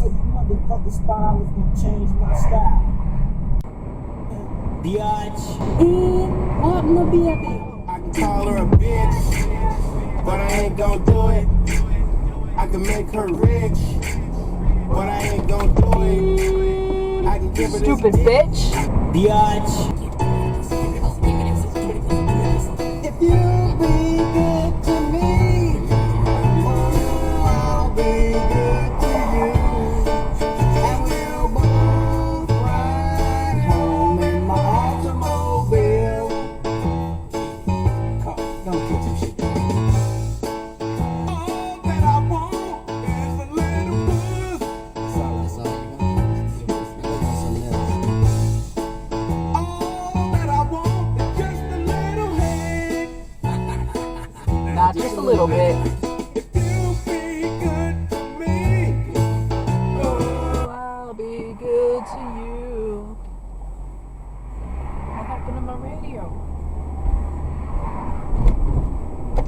So you motherfuckers thought I was gonna change my style. Biatch. What no baby? I can call her a bitch, but I ain't gon' do it. I can make her rich, but I ain't gon' do it. I can give her this Stupid bitch. Biatch.